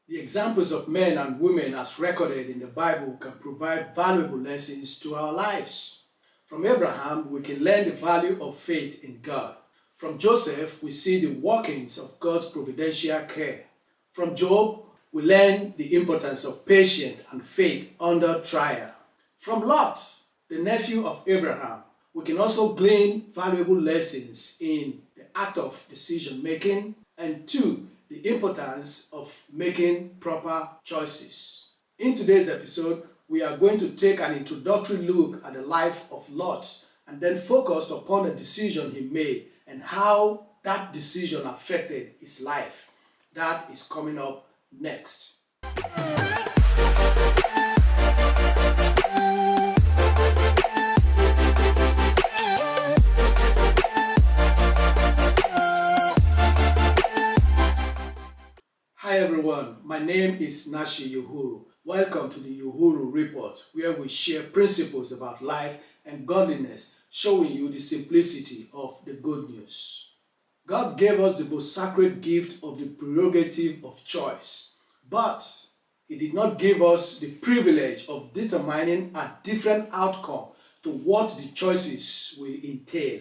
The examples of men and women as recorded in the Bible can provide valuable lessons to our lives. From Abraham, we can learn the value of faith in God. From Joseph, we see the workings of God's providential care. From Job, we learn the importance of patience and faith under trial. From Lot, the nephew of Abraham, we can also glean valuable lessons in the act of decision making, and two, the importance of making proper choices. In today's episode, we are going to take an introductory look at the life of Lot and then focus upon a decision he made and how that decision affected his life. That is coming up next. Hi everyone, my name is Nashi Uhuru. Welcome to the Uhuru Report, where we share principles about life and godliness, showing you the simplicity of the good news. God gave us the most sacred gift of the prerogative of choice, but He did not give us the privilege of determining a different outcome to what the choices will entail.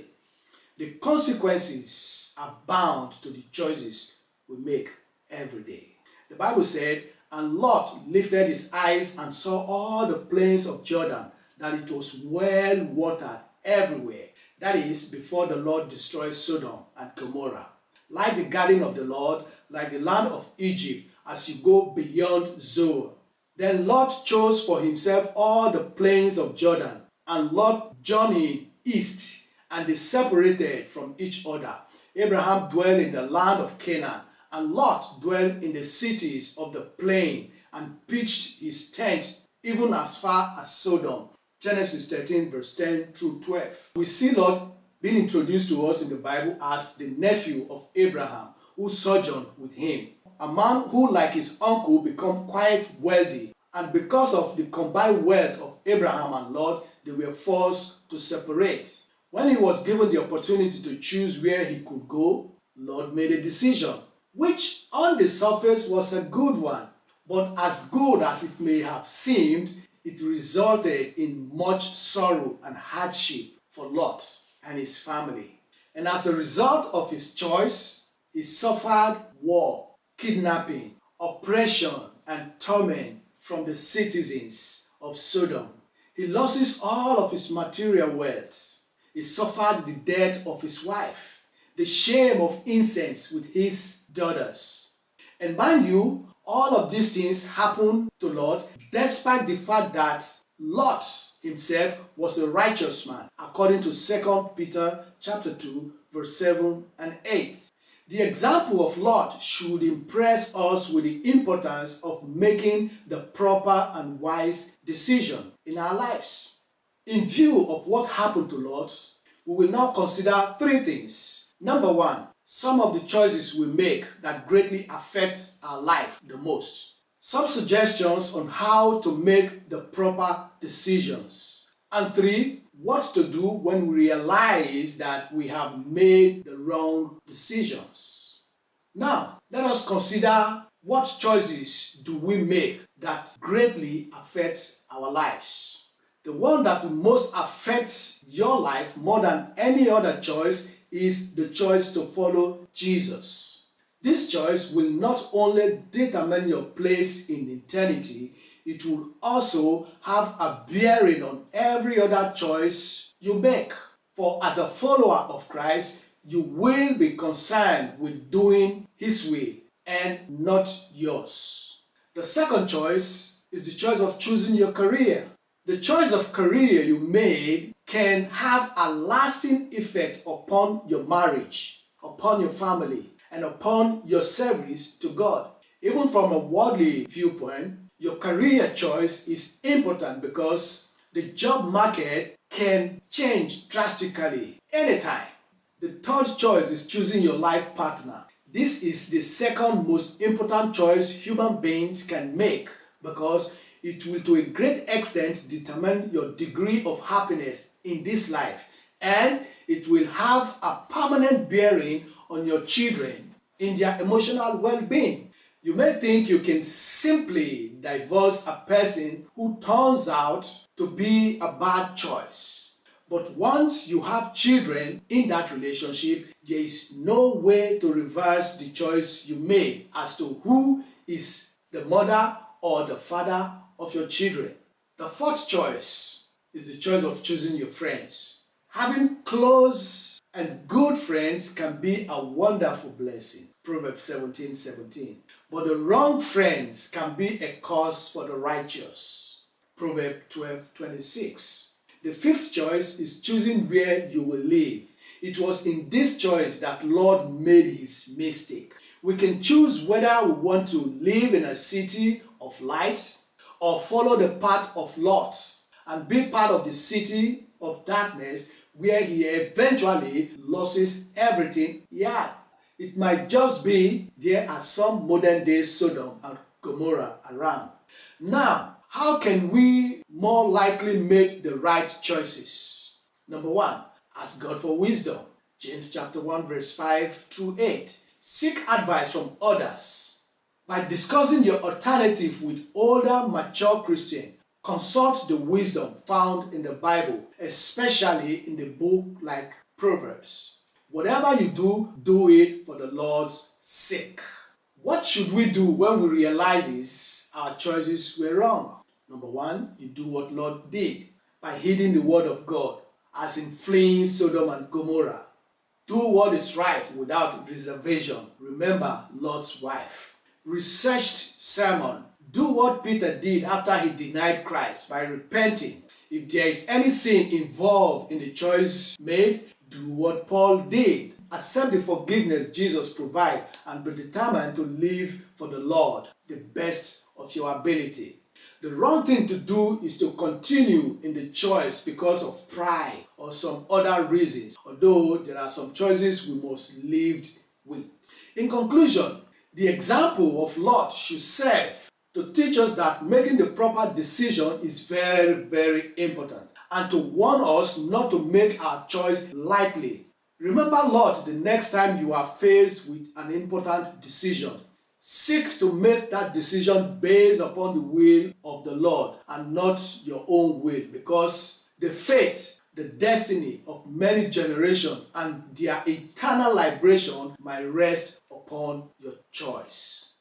The consequences are bound to the choices we make every day. The Bible said, "And Lot lifted his eyes and saw all the plains of Jordan, that it was well watered everywhere." That is, before the Lord destroyed Sodom and Gomorrah. Like the garden of the Lord, like the land of Egypt, as you go beyond Zoar. Then Lot chose for himself all the plains of Jordan, and Lot journeyed east, and they separated from each other. Abraham dwelt in the land of Canaan, and Lot dwelt in the cities of the plain and pitched his tent even as far as Sodom. Genesis 13 verse 10 through 12. We see Lot being introduced to us in the Bible as the nephew of Abraham who sojourned with him. A man who, like his uncle, became quite wealthy, and because of the combined wealth of Abraham and Lot, they were forced to separate. When he was given the opportunity to choose where he could go, Lot made a decision, which on the surface was a good one, but as good as it may have seemed, it resulted in much sorrow and hardship for Lot and his family. And as a result of his choice, he suffered war, kidnapping, oppression, and torment from the citizens of Sodom. He loses all of his material wealth. He suffered the death of his wife, the shame of incest with his daughters. And mind you, all of these things happened to Lot despite the fact that Lot himself was a righteous man, according to 2 Peter chapter 2, verse 7 and 8. The example of Lot should impress us with the importance of making the proper and wise decision in our lives. In view of what happened to Lot, we will now consider three things. Number one, some of the choices we make that greatly affect our life the most. Some suggestions on how to make the proper decisions. And three, what to do when we realize that we have made the wrong decisions. Now, let us consider what choices do we make that greatly affect our lives. The one that will most affect your life more than any other choice is the choice to follow Jesus. This choice will not only determine your place in eternity, it will also have a bearing on every other choice you make. For as a follower of Christ, you will be concerned with doing His will and not yours. The second choice is the choice of choosing your career. The choice of career you made can have a lasting effect upon your marriage, upon your family, and upon your service to God. Even from a worldly viewpoint, your career choice is important because the job market can change drastically anytime. The third choice is choosing your life partner. This is the second most important choice human beings can make because it will to a great extent determine your degree of happiness in this life, and it will have a permanent bearing on your children in their emotional well-being. You may think you can simply divorce a person who turns out to be a bad choice. But once you have children in that relationship, there is no way to reverse the choice you made as to who is the mother or the father of your children. The fourth choice is the choice of choosing your friends. Having close and good friends can be a wonderful blessing. Proverbs 17:17. But the wrong friends can be a curse for the righteous. Proverbs 12:26. The fifth choice is choosing where you will live. It was in this choice that Lord made his mistake. We can choose whether we want to live in a city of light or follow the path of Lot and be part of the city of darkness where he eventually loses everything he had. It might just be there are some modern day Sodom and Gomorrah around. Now, how can we more likely make the right choices? Number one, ask God for wisdom. James chapter 1 verse 5 through 8. Seek advice from others. By discussing your alternative with older, mature Christians, consult the wisdom found in the Bible, especially in the book like Proverbs. Whatever you do, do it for the Lord's sake. What should we do when we realize our choices were wrong? Number one, you do what Lot did by heeding the word of God, as in fleeing Sodom and Gomorrah. Do what is right without reservation. Remember Lot's wife. Researched sermon. Do what Peter did after he denied Christ by repenting. If there is any sin involved in the choice made, do what Paul did. Accept the forgiveness Jesus provides and be determined to live for the Lord, the best of your ability. The wrong thing to do is to continue in the choice because of pride or some other reasons, although there are some choices we must live with. In conclusion, the example of Lot should serve to teach us that making the proper decision is very, very important, and to warn us not to make our choice lightly. Remember Lot the next time you are faced with an important decision. Seek to make that decision based upon the will of the Lord and not your own will, because the fate, the destiny of many generations and their eternal liberation might rest upon your choice.